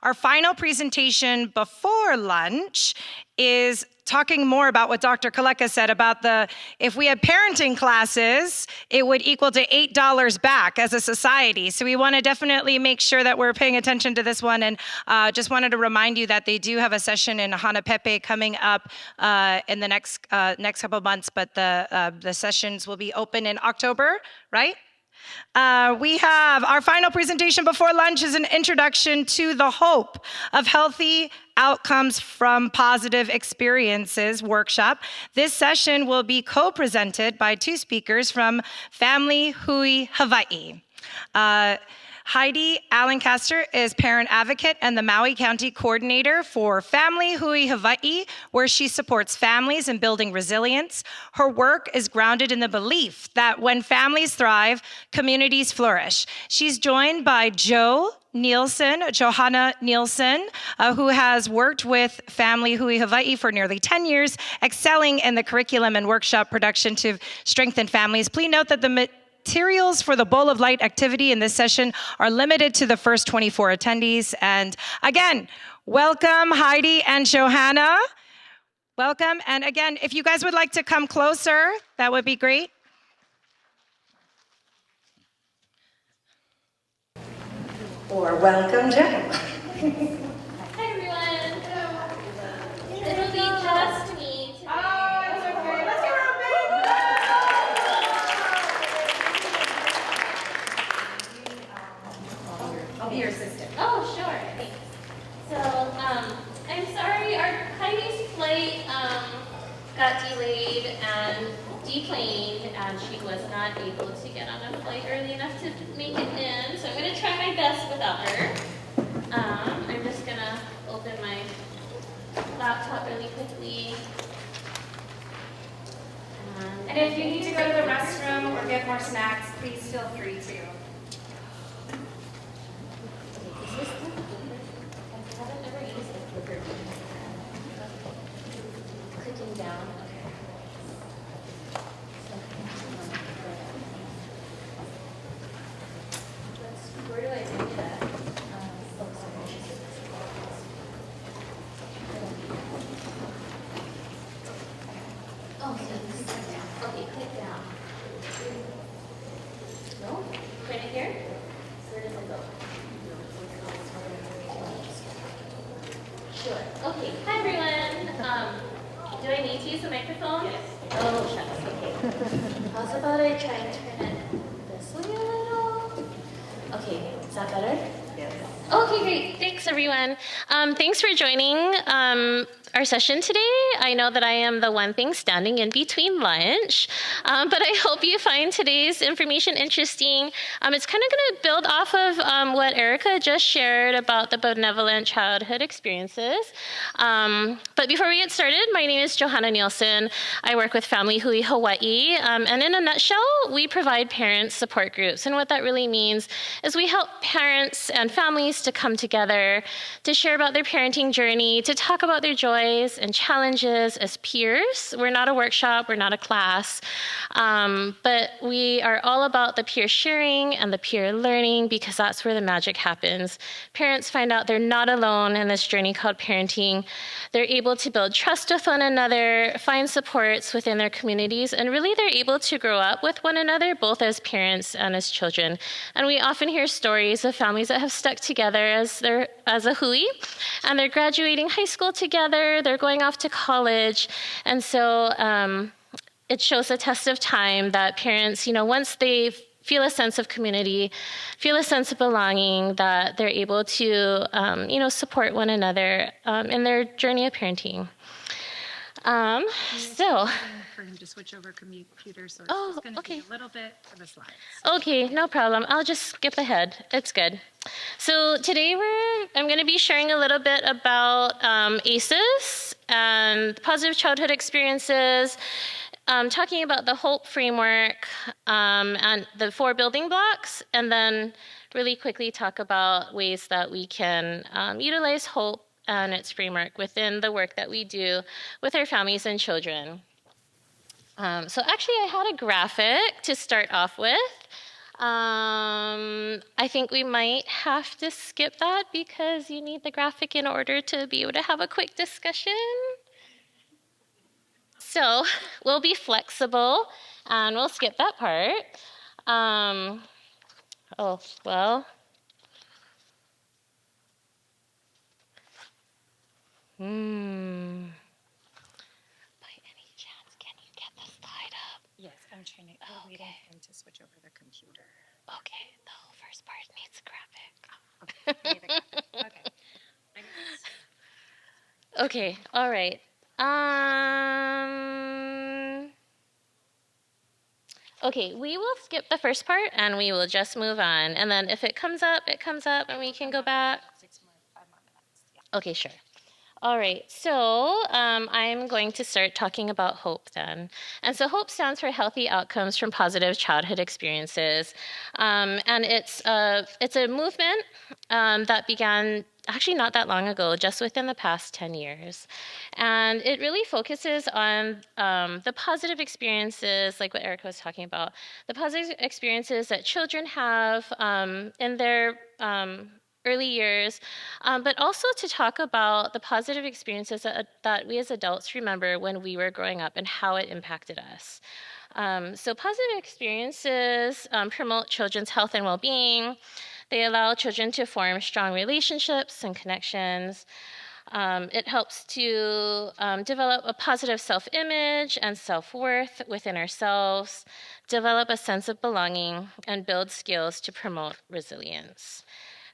Our final presentation before lunch is talking more about what Dr. Kaleka said about if we had parenting classes, it would equal to $8 back as a society. So we want to definitely make sure that we're paying attention to this one. And just wanted to remind you that they do have a session in Hanapepe coming up in the next couple of months, but the sessions will be open in October, right? We have our final presentation before lunch is an introduction to the hope of healthy outcomes from positive experiences workshop. This session will be co-presented by two speakers from Family Hui Hawaiʻi. Heidi Allencaster is parent advocate and the Maui County coordinator for Family Hui Hawaiʻi, where she supports families in building resilience. Her work is grounded in the belief that when families thrive, communities flourish. She's joined by Johanna Nielsen, who has worked with Family Hui Hawaiʻi for nearly 10 years, excelling in the curriculum and workshop production to strengthen families. Please note that the materials for the Bowl of Light activity in this session are limited to the first 24 attendees. And again, welcome Heidi and Johanna. Welcome. And again, if you guys would like to come closer, that would be great. Or welcome, Jen. Hi everyone. It'll be just me today. Oh, it's okay. Let's give her a big I'll be your assistant. Oh, sure. Thanks. So, I'm sorry, our Heidi's flight got delayed and deplaned, and she was not able to get on a flight early enough to make it in. So I'm going to try my best without her. I'm just going to open my laptop really quickly. And if you need to go to the restroom or get more snacks, please feel free to. Clicking down. Where do I do that? Okay, click down. No? Right here? Where does it go? Sure. Okay. Hi everyone. Do I need to use the microphone? Yes. Oh shucks. Okay. How's about I try and turn it this way a little? Okay. Is that better? Yes. Okay, great. Thanks, everyone. Thanks for joining our session today. I know that I am the one thing standing in between lunch, but I hope you find today's information interesting. It's kind of going to build off of what Erica just shared about the benevolent childhood experiences. But before we get started, my name is Johanna Nielsen. I work with Family Hui Hawaiʻi, and in a nutshell, we provide parent support groups. And what that really means is we help parents and families to come together, to share about their parenting journey, to talk about their joys and challenges as peers. We're not a workshop, we're not a class, but we are all about the peer sharing and the peer learning, because that's where the magic happens. Parents find out they're not alone in this journey called parenting. They're able to build trust with one another, find supports within their communities, and really they're able to grow up with one another, both as parents and as children. And we often hear stories of families that have stuck together as a hui, and they're graduating high school together, they're going off to college, and so it shows the test of time that parents, once they feel a sense of community, feel a sense of belonging, that they're able to, support one another in their journey of parenting. For him to switch over computers, so Oh, it's going to okay. be a little bit of a slide. Okay, no problem. I'll just skip ahead. It's good. So today I'm going to be sharing a little bit about ACEs and positive childhood experiences, talking about the HOPE framework and the 4 building blocks, and then really quickly talk about ways that we can utilize HOPE and its framework within the work that we do with our families and children. So actually, I had a graphic to start off with. I think we might have to skip that because you need the graphic in order to be able to have a quick discussion. So we'll be flexible and we'll skip that part. Oh, well. By any chance, can you get the slide up? Yes, I'm trying to. We're waiting for him to switch over the computer. Okay, the whole first part needs graphic. Okay. Okay, all right. Okay, we will skip the first part and we will just move on. And then if it comes up, and we can go back. 5 more minutes. Yeah. Okay, sure. All right, so I'm going to start talking about HOPE then. And so HOPE stands for Healthy Outcomes from Positive Childhood Experiences. And it's a movement that began actually not that long ago, just within the past 10 years. And it really focuses on the positive experiences, like what Erica was talking about, the positive experiences that children have in their early years, but also to talk about the positive experiences that we as adults remember when we were growing up and how it impacted us. So positive experiences promote children's health and well-being. They allow children to form strong relationships and connections. It helps to develop a positive self-image and self-worth within ourselves, develop a sense of belonging, and build skills to promote resilience.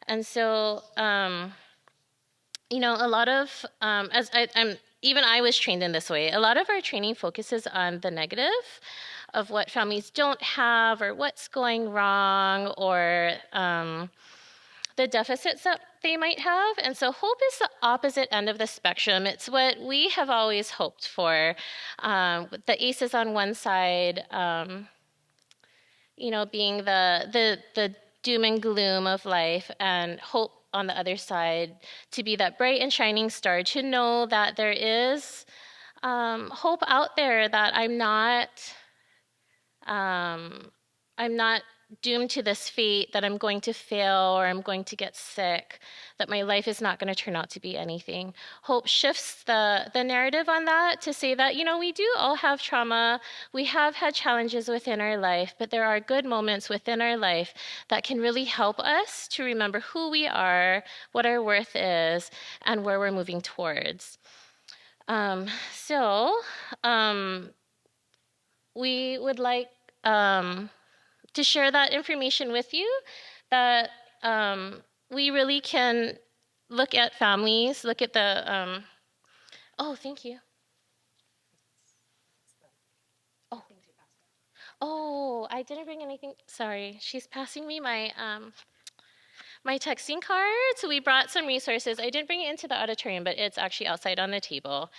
And so, you know, a lot of, even I was trained in this way, a lot of our training focuses on the negative of what families don't have or what's going wrong or the deficits that they might have. And so HOPE is the opposite end of the spectrum. It's what we have always hoped for. The ACEs on one side, you know, being the doom and gloom of life, and HOPE on the other side to be that bright and shining star, to know that there is hope out there, that I'm not doomed to this fate, that I'm going to fail or I'm going to get sick, that my life is not going to turn out to be anything. HOPE shifts the narrative on that to say that, you know, we do all have trauma, we have had challenges within our life, but there are good moments within our life that can really help us to remember who we are, what our worth is, and where we're moving towards. We would like to share that information with you, that we really can look at families, look at the, oh, thank you. Oh, I didn't bring anything, sorry. She's passing me my texting card. So we brought some resources. I didn't bring it into the auditorium, but it's actually outside on the table.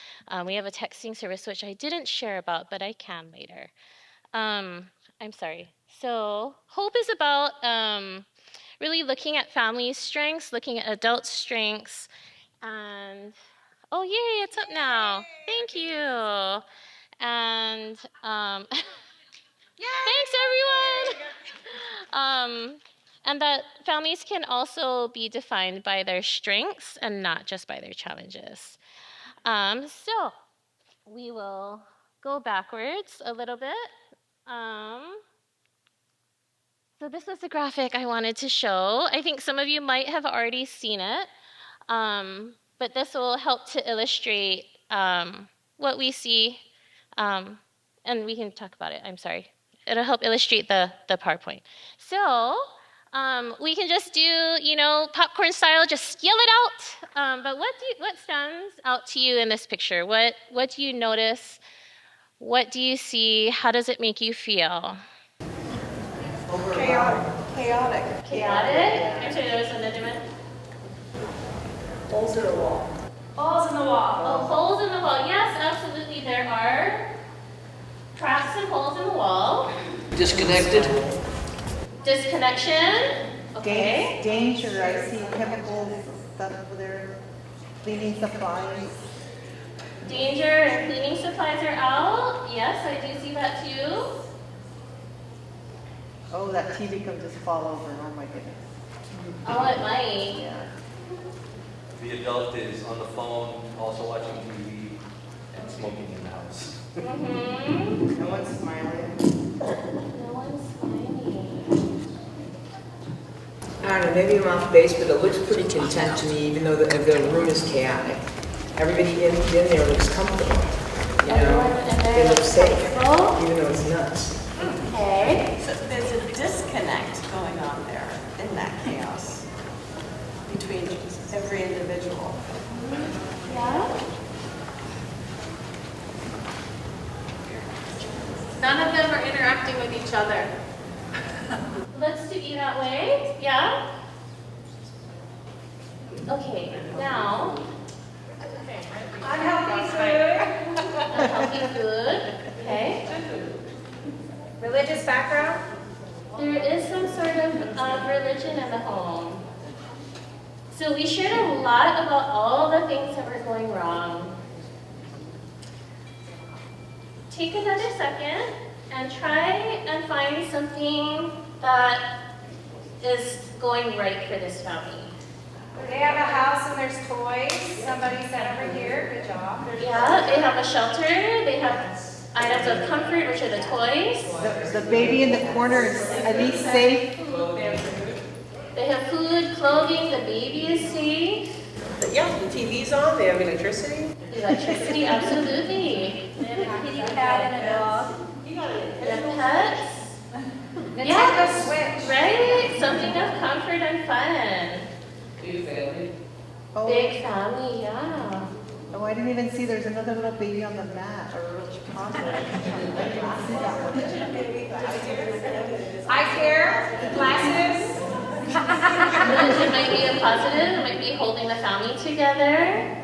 We have a texting service, which I didn't share about, but I can later. I'm sorry. So HOPE is about really looking at family strengths, looking at adult strengths, and oh, yay, it's up now. Thank you. And thanks, everyone. And that families can also be defined by their strengths and not just by their challenges. So we will go backwards a little bit. So this was the graphic I wanted to show. I think some of you might have already seen it, but this will help to illustrate what we see, and we can talk about it. I'm sorry. It'll help illustrate the PowerPoint. So we can just do, you know, popcorn style, just yell it out. But what stands out to you in this picture? What do you notice? What do you see? How does it make you feel? Chaotic. I'm sorry, there was another one. Holes in the wall. Oh, holes in the wall. Yes, absolutely. There are cracks and holes in the wall. Disconnected. Disconnection. Okay. Danger, I see chemicals, stuff over there, cleaning supplies. Danger and cleaning supplies are out. Yes, I do see that too. Oh, that TV can just fall over. Oh my goodness. Oh, it might. Yeah. The adult is on the phone, also watching TV, and smoking in the house. Mm-hmm. No one's smiling. No one's smiling. I don't know, maybe I'm off base, but it looks pretty content to me, even though the room is chaotic. Everybody in there looks comfortable, you Everyone know? in there They look looks safe, comfortable. even though it's nuts. Okay. So there's a disconnect going on there in that chaos between every individual. Yeah. None of them are interacting with each other. Looks to be that way. Yeah. Okay. Now, Unhealthy food, unhealthy food. Okay. religious background. There is some sort of religion in the home. So we shared a lot about all the things that were going wrong. Take another second and try and find something that is going right for this family. They have a house and there's toys. Somebody said over here, good job. Yeah, they have a shelter, they have items of comfort, which are the toys. The baby in the corner is at least safe. They have food, clothing, the baby is safe. But yeah, the TV's on, they have electricity. Electricity, absolutely. They have a kitty cat and a dog. They have pets. Nintendo Switch. Right? Something of comfort and fun. Oh, Big family, yeah. oh, I didn't even see there's another little baby on the mat or a little toddler. I didn't see that one. Eye care, glasses. It might be a positive, it might be holding the family together.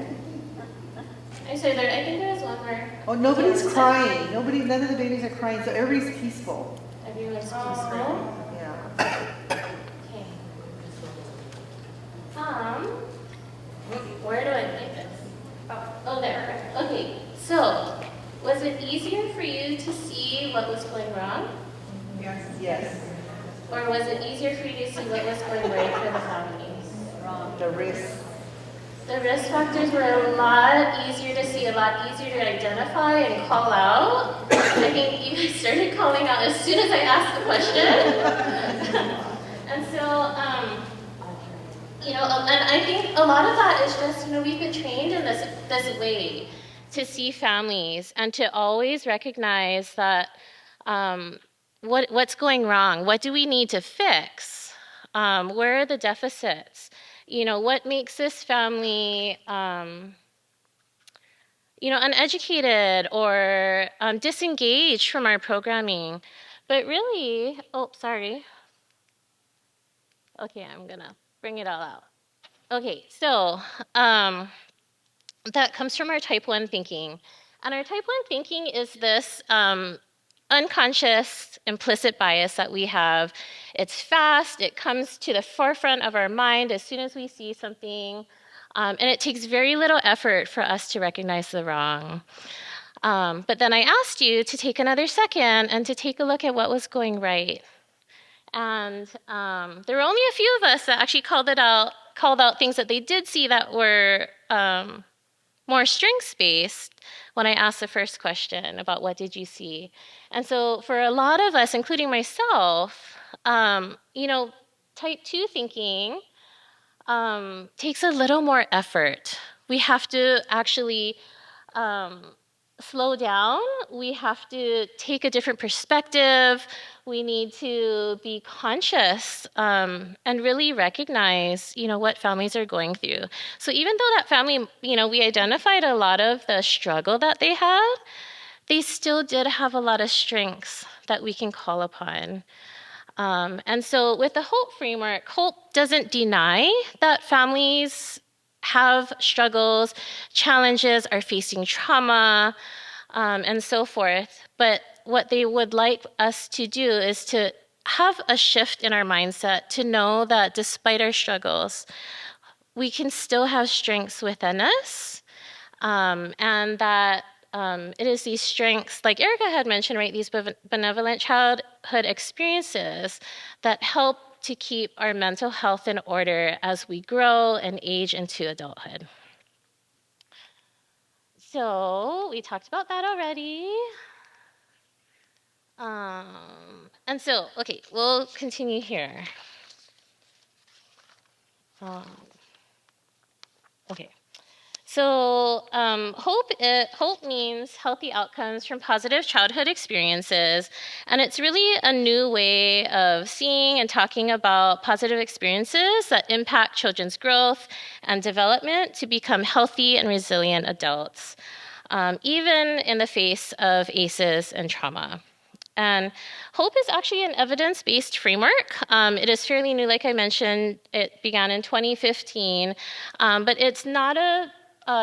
I'm sorry, I think there was one more. Oh, nobody's crying. None of the babies are crying, so everybody's peaceful. Everyone's peaceful. Yeah. Okay. Where do I place this? Oh, there. Okay. So, was it easier for you to see what was going wrong? Yes. Or was it easier for you to see what was going right for the families? The risk. The risk factors were a lot easier to see, a lot easier to identify and call out. I think you guys started calling out as soon as I asked the question. And so, and I think a lot of that is just, we've been trained in this way to see families and to always recognize that what's going wrong, what do we need to fix, where are the deficits, what makes this family uneducated or disengaged from our programming. But really, okay, I'm gonna bring it all out. Okay, so that comes from our type 1 thinking. And our type 1 thinking is this unconscious implicit bias that we have. It's fast, it comes to the forefront of our mind as soon as we see something, and it takes very little effort for us to recognize the wrong. But then I asked you to take another second and to take a look at what was going right. And there were only a few of us that actually called out things that they did see that were more strengths-based when I asked the first question about what did you see. And so for a lot of us, including myself, type 2 thinking takes a little more effort. We have to actually slow down. We have to take a different perspective. We need to be conscious and really recognize, what families are going through. So even though that family, we identified a lot of the struggle that they had, they still did have a lot of strengths that we can call upon. And so with the HOPE framework, HOPE doesn't deny that families have struggles, challenges, are facing trauma, and so forth. But what they would like us to do is to have a shift in our mindset to know that despite our struggles, we can still have strengths within us, and that it is these strengths, like Erica had mentioned, right? These benevolent child childhood experiences that help to keep our mental health in order as we grow and age into adulthood. So we talked about that already. And so, okay, we'll continue here. Okay. So hope means healthy outcomes from positive childhood experiences, and it's really a new way of seeing and talking about positive experiences that impact children's growth and development to become healthy and resilient adults, even in the face of ACEs and trauma. And hope is actually an evidence-based framework. It is fairly new, like I mentioned. It began in 2015, but it's not a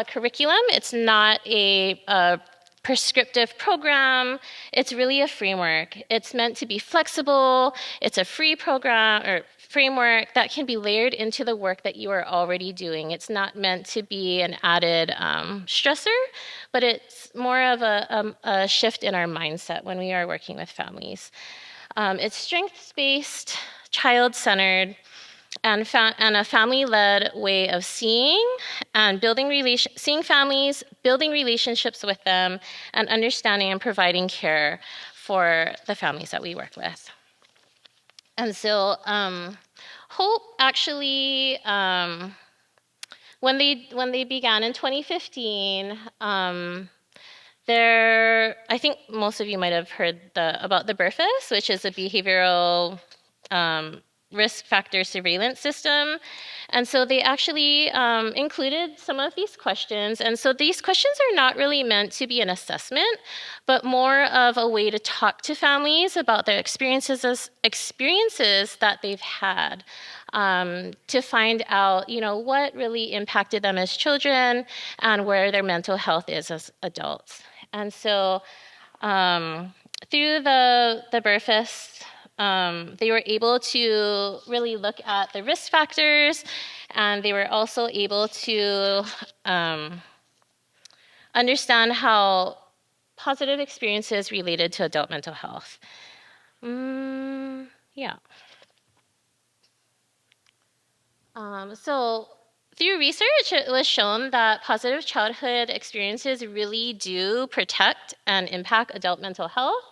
curriculum. It's not a prescriptive program. It's really a framework. It's meant to be flexible. It's a free program or framework that can be layered into the work that you are already doing. It's not meant to be an added stressor, but it's more of a shift in our mindset when we are working with families. It's strengths-based, child-centered, and a family-led way of seeing and seeing families, building relationships with them, and understanding and providing care for the families that we work with. And so hope actually, when they began in 2015, I think most of you might have heard about the BRFIS, which is a behavioral risk factor surveillance system. And so they actually included some of these questions. And so these questions are not really meant to be an assessment, but more of a way to talk to families about their experiences that they've had, to find out, what really impacted them as children and where their mental health is as adults. And so through the BRFIS, they were able to really look at the risk factors, and they were also able to understand how positive experiences related to adult mental health. Yeah. So through research, it was shown that positive childhood experiences really do protect and impact adult mental health.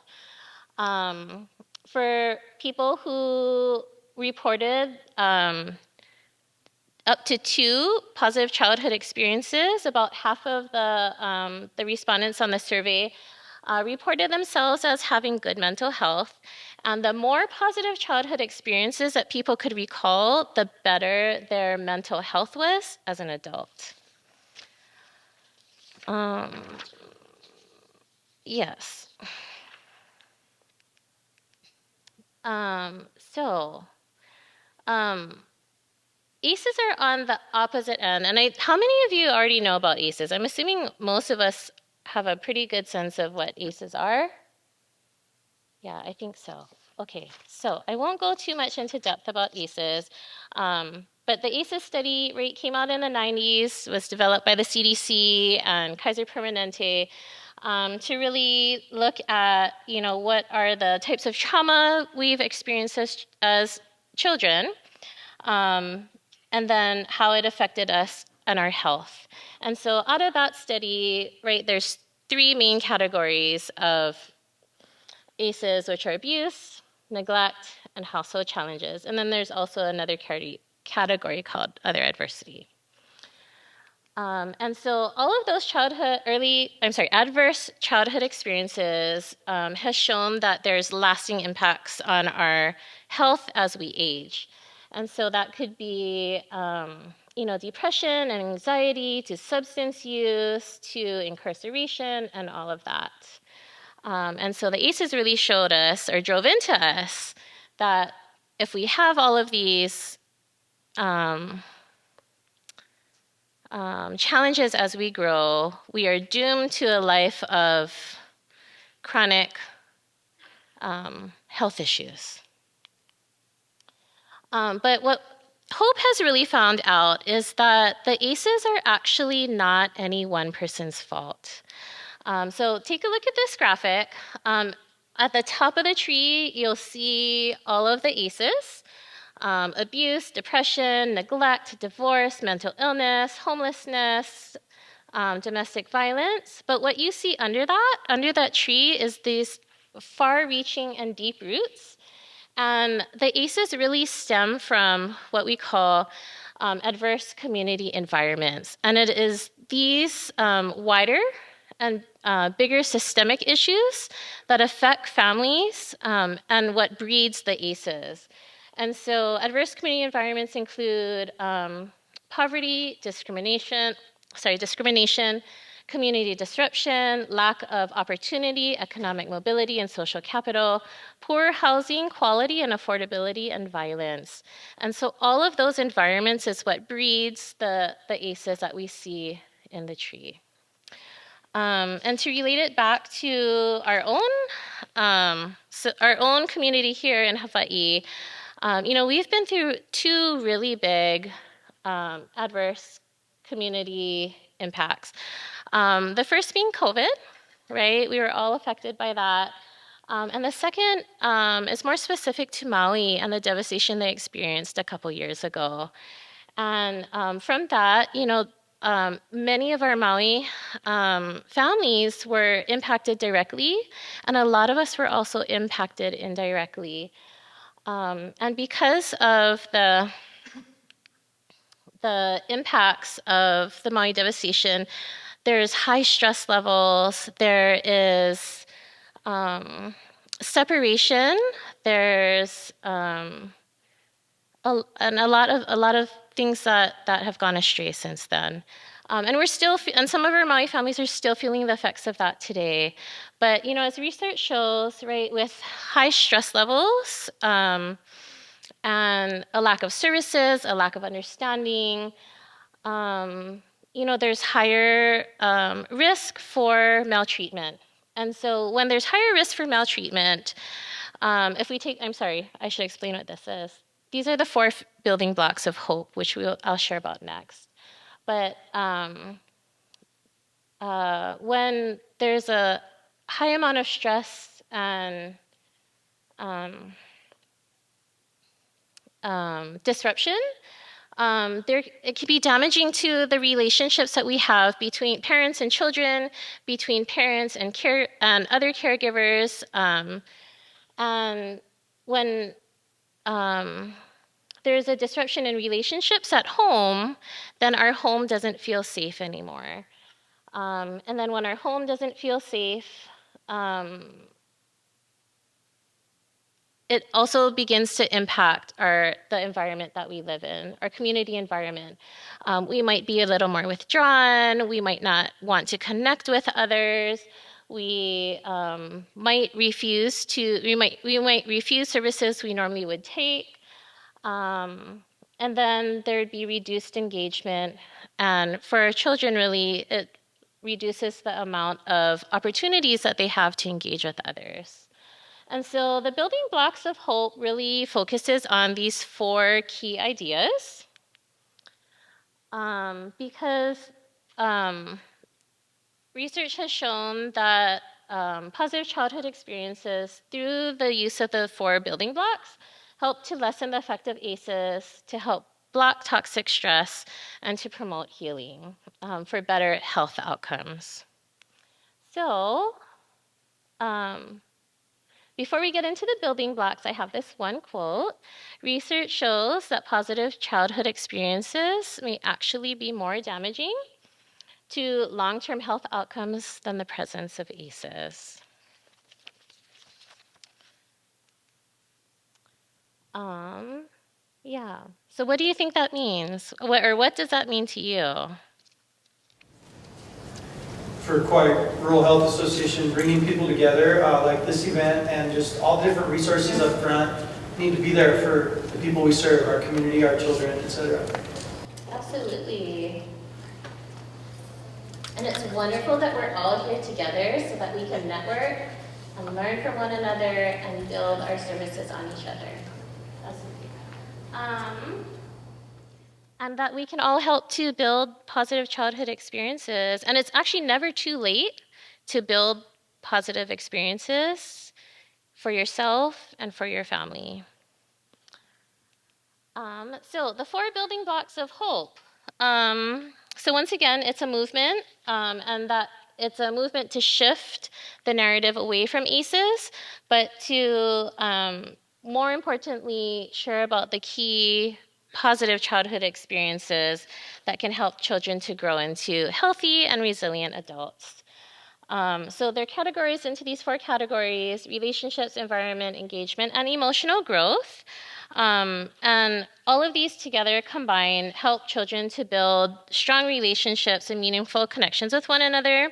For people who reported up to 2 positive childhood experiences, about half of the respondents on the survey reported themselves as having good mental health. And the more positive childhood experiences that people could recall, the better their mental health was as an adult. Yes. ACEs are on the opposite end. And how many of you already know about ACEs? I'm assuming most of us have a pretty good sense of what ACEs are. Yeah, I think so. Okay, so I won't go too much into depth about ACEs, but the ACEs study came out in the 90s, was developed by the CDC and Kaiser Permanente to really look at, what are the types of trauma we've experienced as children, and then how it affected us and our health. And so out of that study, there's 3 main categories of ACEs, which are abuse, neglect, and household challenges. And then there's also another category called other adversity. And so all of those adverse childhood experiences has shown that there's lasting impacts on our health as we age. And so that could be, depression and anxiety, to substance use, to incarceration, and all of that. And so the ACEs really showed us, or drove into us, that if we have all of these challenges as we grow, we are doomed to a life of chronic health issues. But what Hope has really found out is that the ACEs are actually not any one person's fault. So take a look at this graphic. At the top of the tree, you'll see all of the ACEs: abuse, depression, neglect, divorce, mental illness, homelessness, domestic violence. But what you see under that tree is these far-reaching and deep roots. And the ACEs really stem from what we call adverse community environments. And it is these wider and bigger systemic issues that affect families and what breeds the ACEs. And so adverse community environments include poverty, discrimination, community disruption, lack of opportunity, economic mobility, and social capital, poor housing quality and affordability, and violence. And so all of those environments is what breeds the ACEs that we see in the tree. And to relate it back to our own community here in Hawaii, we've been through two really big adverse community impacts. The first being COVID, right? We were all affected by that. And the second is more specific to Maui and the devastation they experienced a couple years ago. And from that, many of our Maui families were impacted directly, and a lot of us were also impacted indirectly. And because of the impacts of the Maui devastation, there's high stress levels, there is separation, there's a lot of things that have gone astray since then. And we're still, and some of our Maui families are still feeling the effects of that today. But as research shows, right, with high stress levels and a lack of services, a lack of understanding, there's higher risk for maltreatment. And so when there's higher risk for maltreatment, if we take, I'm sorry, I should explain what this is. These are the 4 building blocks of hope, which I'll share about next. But when there's a high amount of stress and disruption, it can be damaging to the relationships that we have between parents and children, between parents and other caregivers. And when there's a disruption in relationships at home, then our home doesn't feel safe anymore. And then when our home doesn't feel safe, it also begins to impact the environment that we live in, our community environment. We might be a little more withdrawn. We might not want to connect with others. We might refuse services we normally would take. And then there'd be reduced engagement. And for our children, really, it reduces the amount of opportunities that they have to engage with others. And so the building blocks of hope really focuses on these 4 key ideas. Because research has shown that positive childhood experiences through the use of the 4 building blocks help to lessen the effect of ACEs, to help block toxic stress, and to promote healing for better health outcomes. So, before we get into the building blocks, I have this one quote. Research shows that positive childhood experiences may actually be more damaging to long-term health outcomes than the presence of ACEs. Yeah. So what do you think that means? What does that mean to you? For Kauaʻi Rural Health Association, bringing people together like this event and just all different resources up front need to be there for the people we serve, our community, our children, etc. Absolutely. And it's wonderful that we're all here together so that we can network and learn from one another and build our services on each other. And that we can all help to build positive childhood experiences. And it's actually never too late to build positive experiences. for yourself and for your family. So the 4 building blocks of hope. So once again, it's a movement, and that it's a movement to shift the narrative away from ACEs, but to more importantly, share about the key positive childhood experiences that can help children to grow into healthy and resilient adults. So there are categories into these 4 categories: relationships, environment, engagement, and emotional growth. And all of these together combined help children to build strong relationships and meaningful connections with one another,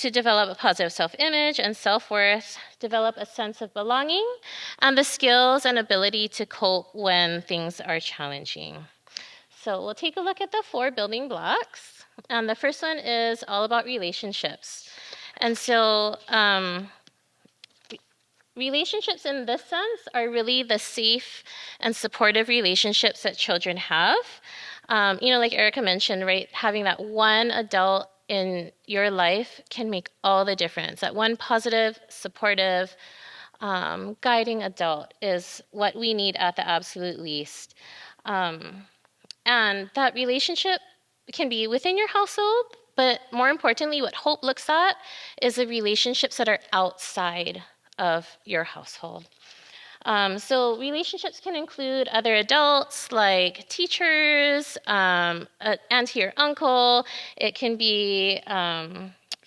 to develop a positive self-image and self-worth, develop a sense of belonging, and the skills and ability to cope when things are challenging. So we'll take a look at the 4 building blocks. And the first one is all about relationships. And so relationships in this sense are really the safe and supportive relationships that children have. Like Erica mentioned, right, having that one adult in your life can make all the difference. That one positive, supportive, guiding adult is what we need at the absolute least. And that relationship can be within your household, but more importantly, what Hope looks at is the relationships that are outside of your household. So relationships can include other adults like teachers, auntie or uncle. It can be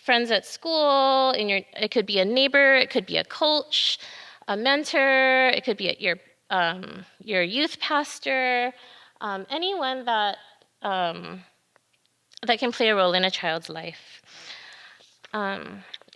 friends at school. It could be a neighbor. It could be a coach, a mentor. It could be your youth pastor. Anyone that can play a role in a child's life.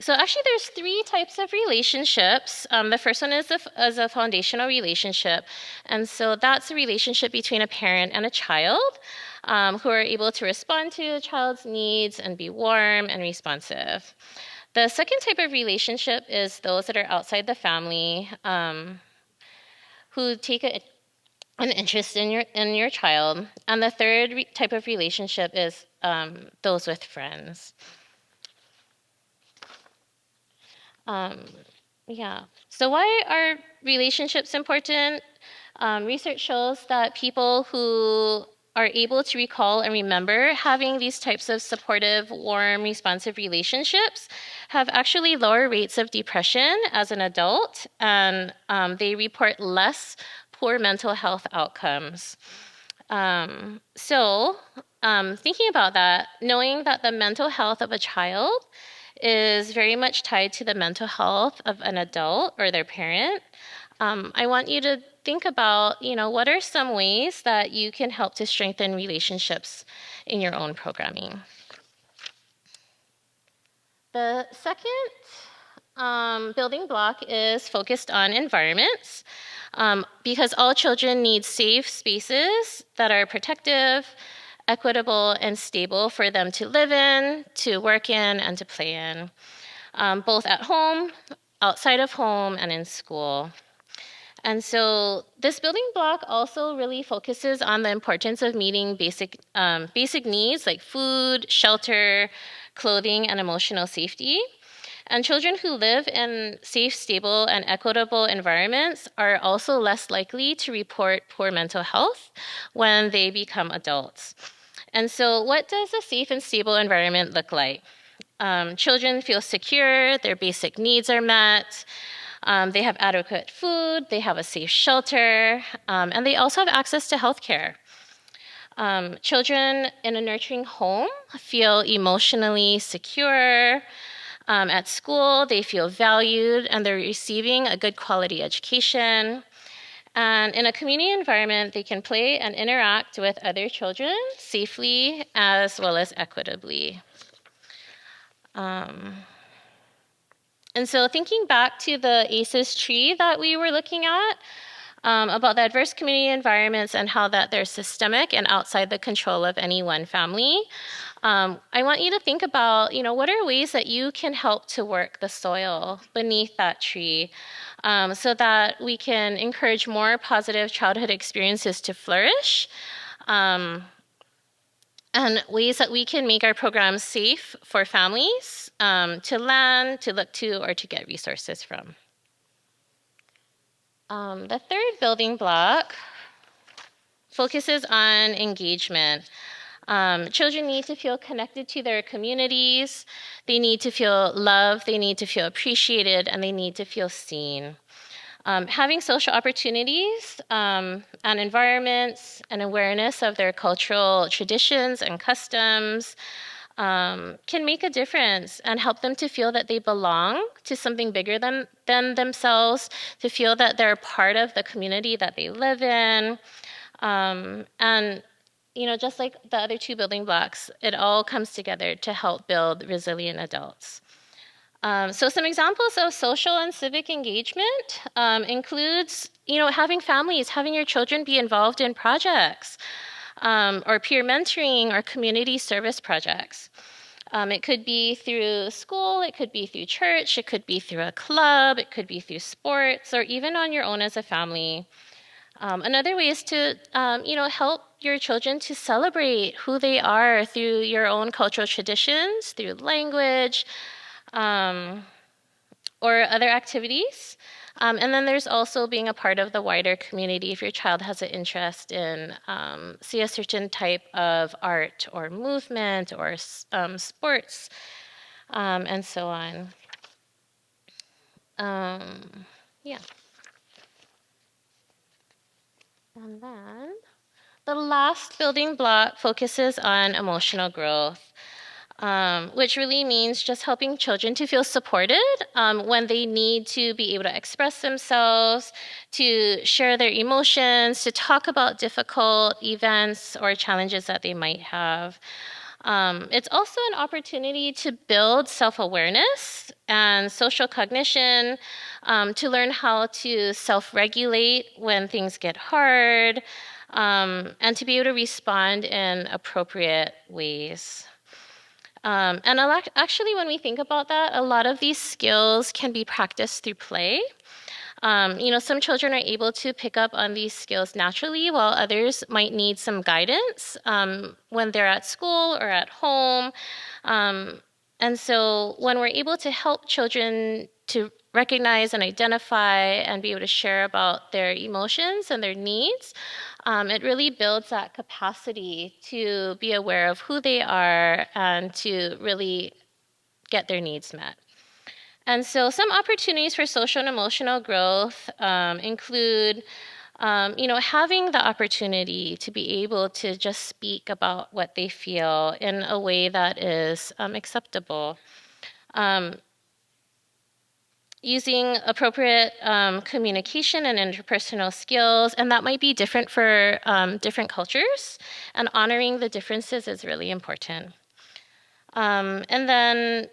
So actually there's 3 types of relationships. The first one is a foundational relationship. And so that's a relationship between a parent and a child, who are able to respond to a child's needs and be warm and responsive. The second type of relationship is those that are outside the family, who take an interest in your child. And the third type of relationship is those with friends. So why are relationships important? Research shows that people who are able to recall and remember having these types of supportive, warm, responsive relationships have actually lower rates of depression as an adult, and they report less poor mental health outcomes. Thinking about that, knowing that the mental health of a child is very much tied to the mental health of an adult or their parent, I want you to think about, what are some ways that you can help to strengthen relationships in your own programming. The second building block is focused on environments, because all children need safe spaces that are protective, equitable, and stable for them to live in, to work in, and to play in, both at home, outside of home, and in school. And so this building block also really focuses on the importance of meeting basic needs like food, shelter, clothing, and emotional safety. And children who live in safe, stable, and equitable environments are also less likely to report poor mental health when they become adults. And so what does a safe and stable environment look like? Children feel secure, their basic needs are met, they have adequate food, they have a safe shelter, and they also have access to healthcare. Children in a nurturing home feel emotionally secure. At school, they feel valued and they're receiving a good quality education. And in a community environment, they can play and interact with other children safely as well as equitably. And so thinking back to the ACEs tree that we were looking at, about the adverse community environments and how that they're systemic and outside the control of any one family, I want you to think about, what are ways that you can help to work the soil beneath that tree, so that we can encourage more positive childhood experiences to flourish, and ways that we can make our programs safe for families to land, to look to, or to get resources from. The third building block focuses on engagement. Children need to feel connected to their communities. They need to feel loved. They need to feel appreciated, and they need to feel seen. Having social opportunities and environments and awareness of their cultural traditions and customs can make a difference and help them to feel that they belong to something bigger than themselves, to feel that they're part of the community that they live in. And just like the other two building blocks, it all comes together to help build resilient adults. So some examples of social and civic engagement includes, having families, having your children be involved in projects, or peer mentoring or community service projects. It could be through school, it could be through church, it could be through a club, it could be through sports, or even on your own as a family. Another way is to, help your children to celebrate who they are through your own cultural traditions, through language, or other activities. And then there's also being a part of the wider community if your child has an interest in, say, a certain type of art or movement or sports, and so on. Yeah. And then the last building block focuses on emotional growth, which really means just helping children to feel supported when they need to be able to express themselves, to share their emotions, to talk about difficult events or challenges that they might have. It's also an opportunity to build self-awareness and social cognition, to learn how to self-regulate when things get hard, and to be able to respond in appropriate ways. And actually, when we think about that, a lot of these skills can be practiced through play. Some children are able to pick up on these skills naturally, while others might need some guidance when they're at school or at home. And so when we're able to help children to recognize and identify and be able to share about their emotions and their needs, it really builds that capacity to be aware of who they are and to really get their needs met. And so some opportunities for social and emotional growth include, having the opportunity to be able to just speak about what they feel in a way that is acceptable. Using appropriate communication and interpersonal skills, and that might be different for different cultures, and honoring the differences is really important. And then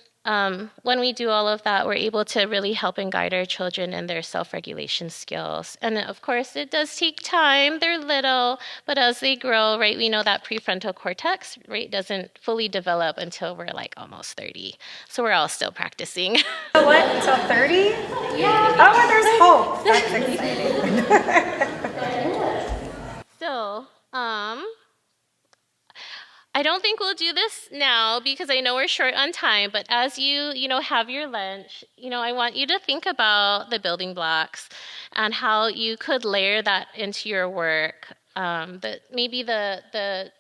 when we do all of that, we're able to really help and guide our children in their self-regulation skills. And of course, it does take time. They're little, but as they grow, right, we know that prefrontal cortex, right, doesn't fully develop until we're like almost 30. So we're all still practicing. So what, until 30? Yeah. Oh, there's hope. That's exciting. So, I don't think we'll do this now because I know we're short on time, but as you have your lunch, I want you to think about the building blocks and how you could layer that into your work. Maybe the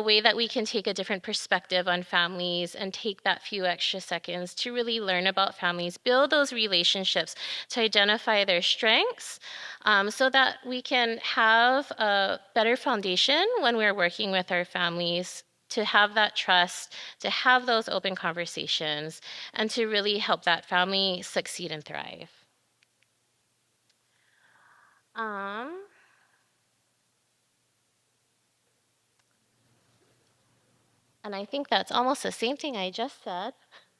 way that we can take a different perspective on families and take that few extra seconds to really learn about families, build those relationships, to identify their strengths, so that we can have a better foundation when we're working with our families, to have that trust, to have those open conversations, and to really help that family succeed and thrive. And I think that's almost the same thing I just said.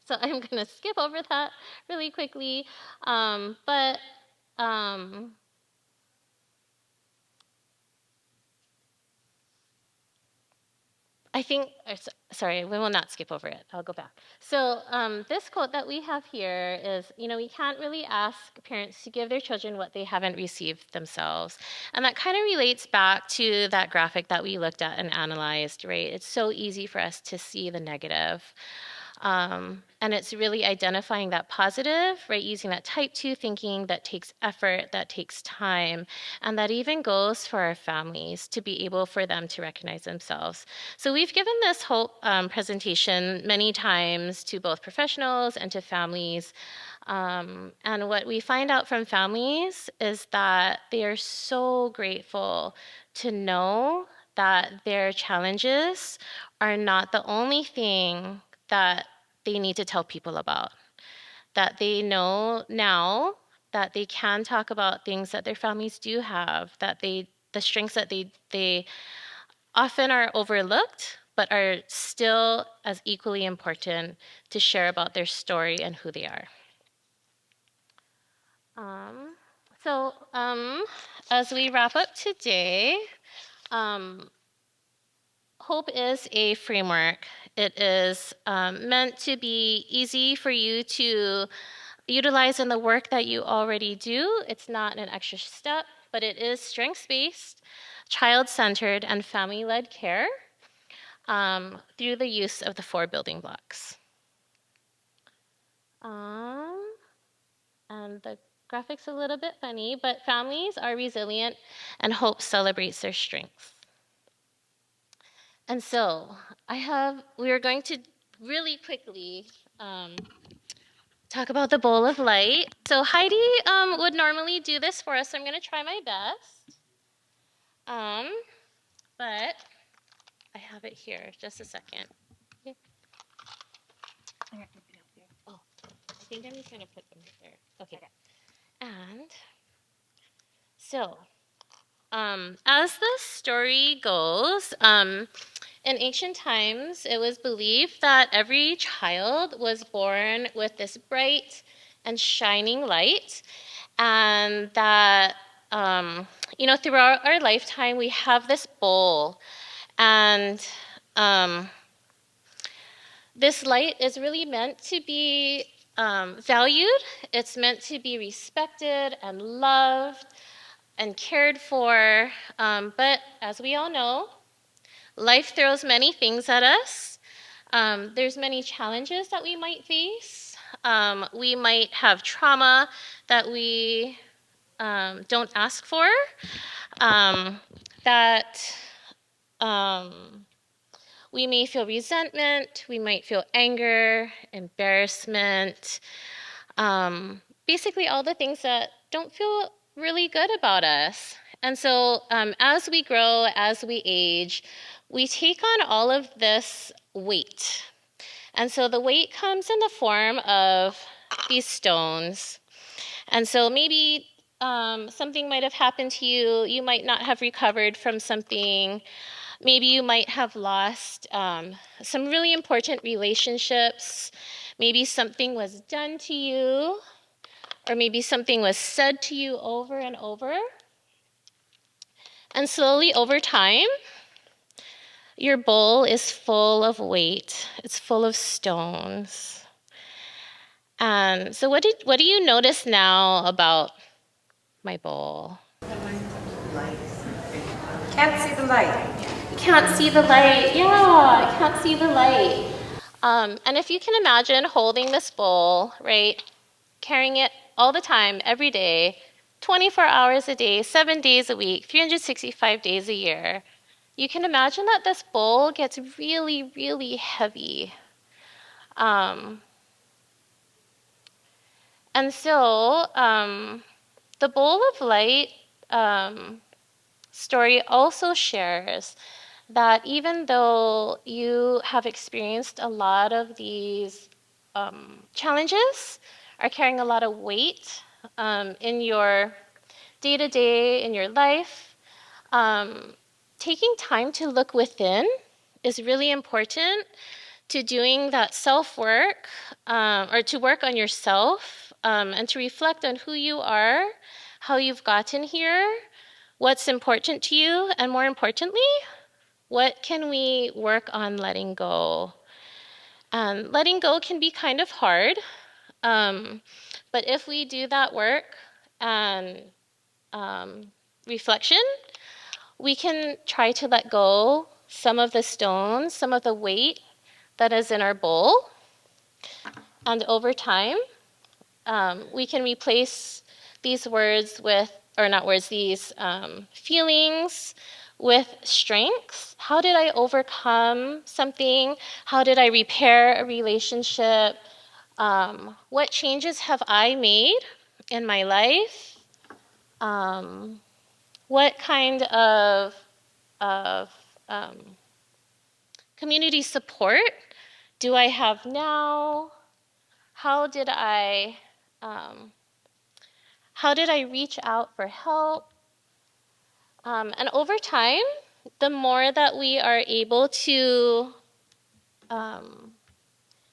So I'm going to skip over that really quickly. I think, sorry, we will not skip over it. I'll go back. So this quote that we have here is, we can't really ask parents to give their children what they haven't received themselves. And that kind of relates back to that graphic that we looked at and analyzed, right? It's so easy for us to see the negative. And it's really identifying that positive, right? Using that type 2 thinking that takes effort, that takes time, and that even goes for our families to be able for them to recognize themselves. So we've given this whole presentation many times to both professionals and to families. And what we find out from families is that they are so grateful to know that their challenges are not the only thing that they need to tell people about. That they know now that they can talk about things that their families do have, that the strengths that they often are overlooked, but are still as equally important to share about their story and who they are. As we wrap up today, hope is a framework. It is meant to be easy for you to utilize in the work that you already do. It's not an extra step, but it is strengths-based, child-centered, and family-led care through the use of the 4 building blocks. And the graphic's a little bit funny, but families are resilient and hope celebrates their strengths. And so we are going to really quickly talk about the bowl of light. So Heidi would normally do this for us, so I'm going to try my best. But I have it here. Just a second. Okay. Oh, I think I'm just going to put them there. Okay. And so, as the story goes, in ancient times, it was believed that every child was born with this bright and shining light, and that, throughout our lifetime, we have this bowl, and this light is really meant to be valued. It's meant to be respected and loved and cared for, but as we all know, life throws many things at us. There's many challenges that we might face. We might have trauma that we don't ask for, we may feel resentment, we might feel anger, embarrassment, basically all the things that don't feel really good about us. And so as we grow, as we age, we take on all of this weight. And so the weight comes in the form of these stones. And so maybe something might have happened to you. You might not have recovered from something. Maybe you might have lost some really important relationships. Maybe something was done to you, or maybe something was said to you over and over. And slowly over time, your bowl is full of weight. It's full of stones. And so what do you notice now about my bowl? Can't see the light. Can't see the light. Yeah, I can't see the light. And if you can imagine holding this bowl, right, carrying it all the time, every day, 24 hours a day, 7 days a week, 365 days a year, you can imagine that this bowl gets really, really heavy. And so the bowl of light story also shares that even though you have experienced a lot of these challenges, are carrying a lot of weight in your day-to-day, in your life, taking time to look within is really important to doing that self-work, or to work on yourself, and to reflect on who you are, how you've gotten here, what's important to you, and more importantly, what can we work on letting go? And letting go can be kind of hard, but if we do that work and reflection, we can try to let go some of the stones, some of the weight that is in our bowl, And over time, we can replace these words with, or not words, these feelings with strengths. How did I overcome something? How did I repair a relationship? What changes have I made in my life? What kind of community support do I have now? How did I reach out for help? And over time, the more that we are able to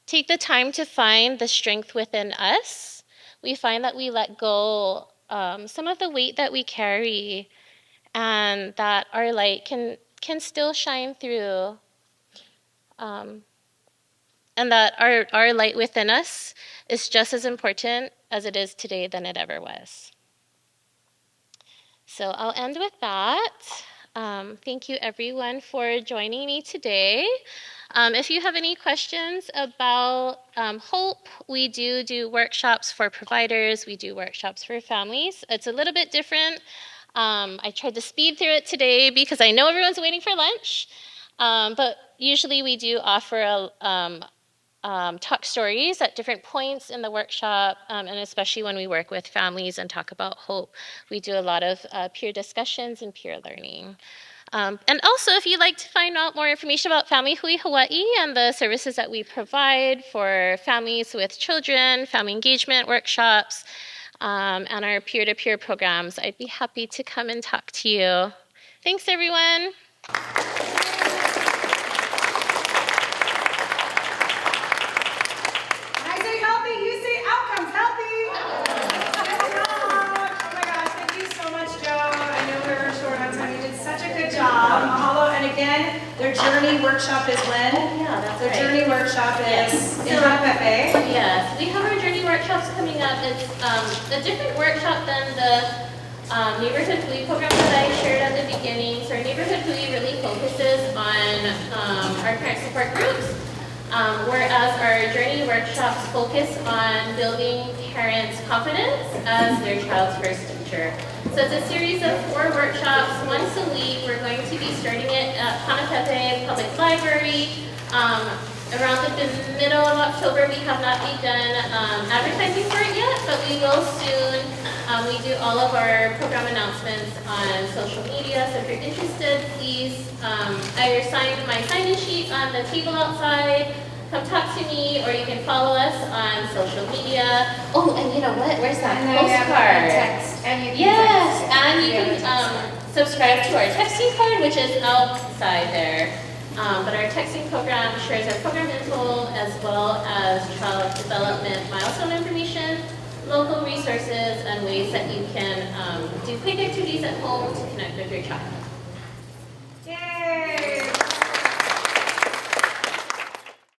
take the time to find the strength within us, we find that we let go some of the weight that we carry, and that our light can still shine through, and that our light within us is just as important as it is today than it ever was. So I'll end with that. Thank you everyone for joining me today. If you have any questions about HOPE, we do workshops for providers, we do workshops for families. It's a little bit different. I tried to speed through it today because I know everyone's waiting for lunch, but usually we do offer talk stories at different points in the workshop, and especially when we work with families and talk about hope, we do a lot of peer discussions and peer learning. And also, if you'd like to find out more information about Family Hui Hawaii and the services that we provide for families with children, family engagement workshops, and our peer-to-peer programs, I'd be happy to come and talk to you. Thanks, everyone. Mahalo, and again, their journey workshop is when? Oh, yeah, that's their right. Journey workshop is Yes. in Pepe. Yes, we have our journey workshops coming up. It's a different workshop than the neighborhood Hui program that I shared at the beginning. So our neighborhood Hui really focuses on our parent support groups, whereas our journey workshops focus on building parents' confidence as their child's first teacher. So it's a series of 4 workshops, once a week. We're going to be starting it at Hanapepe Public Library. Around the middle of October, we have not begun advertising for it yet, but we will soon. We do all of our program announcements on social media, so if you're interested, please either sign my sign-in sheet on the table outside, come talk to me, or you can follow us on social media. Oh, and you know what? Where's that postcard? And you can Yes, text. and you can subscribe to our texting card, which is outside there. But our texting program shares our program info as well as child development milestone information, local resources, and ways that you can do quick activities at home to connect with your child.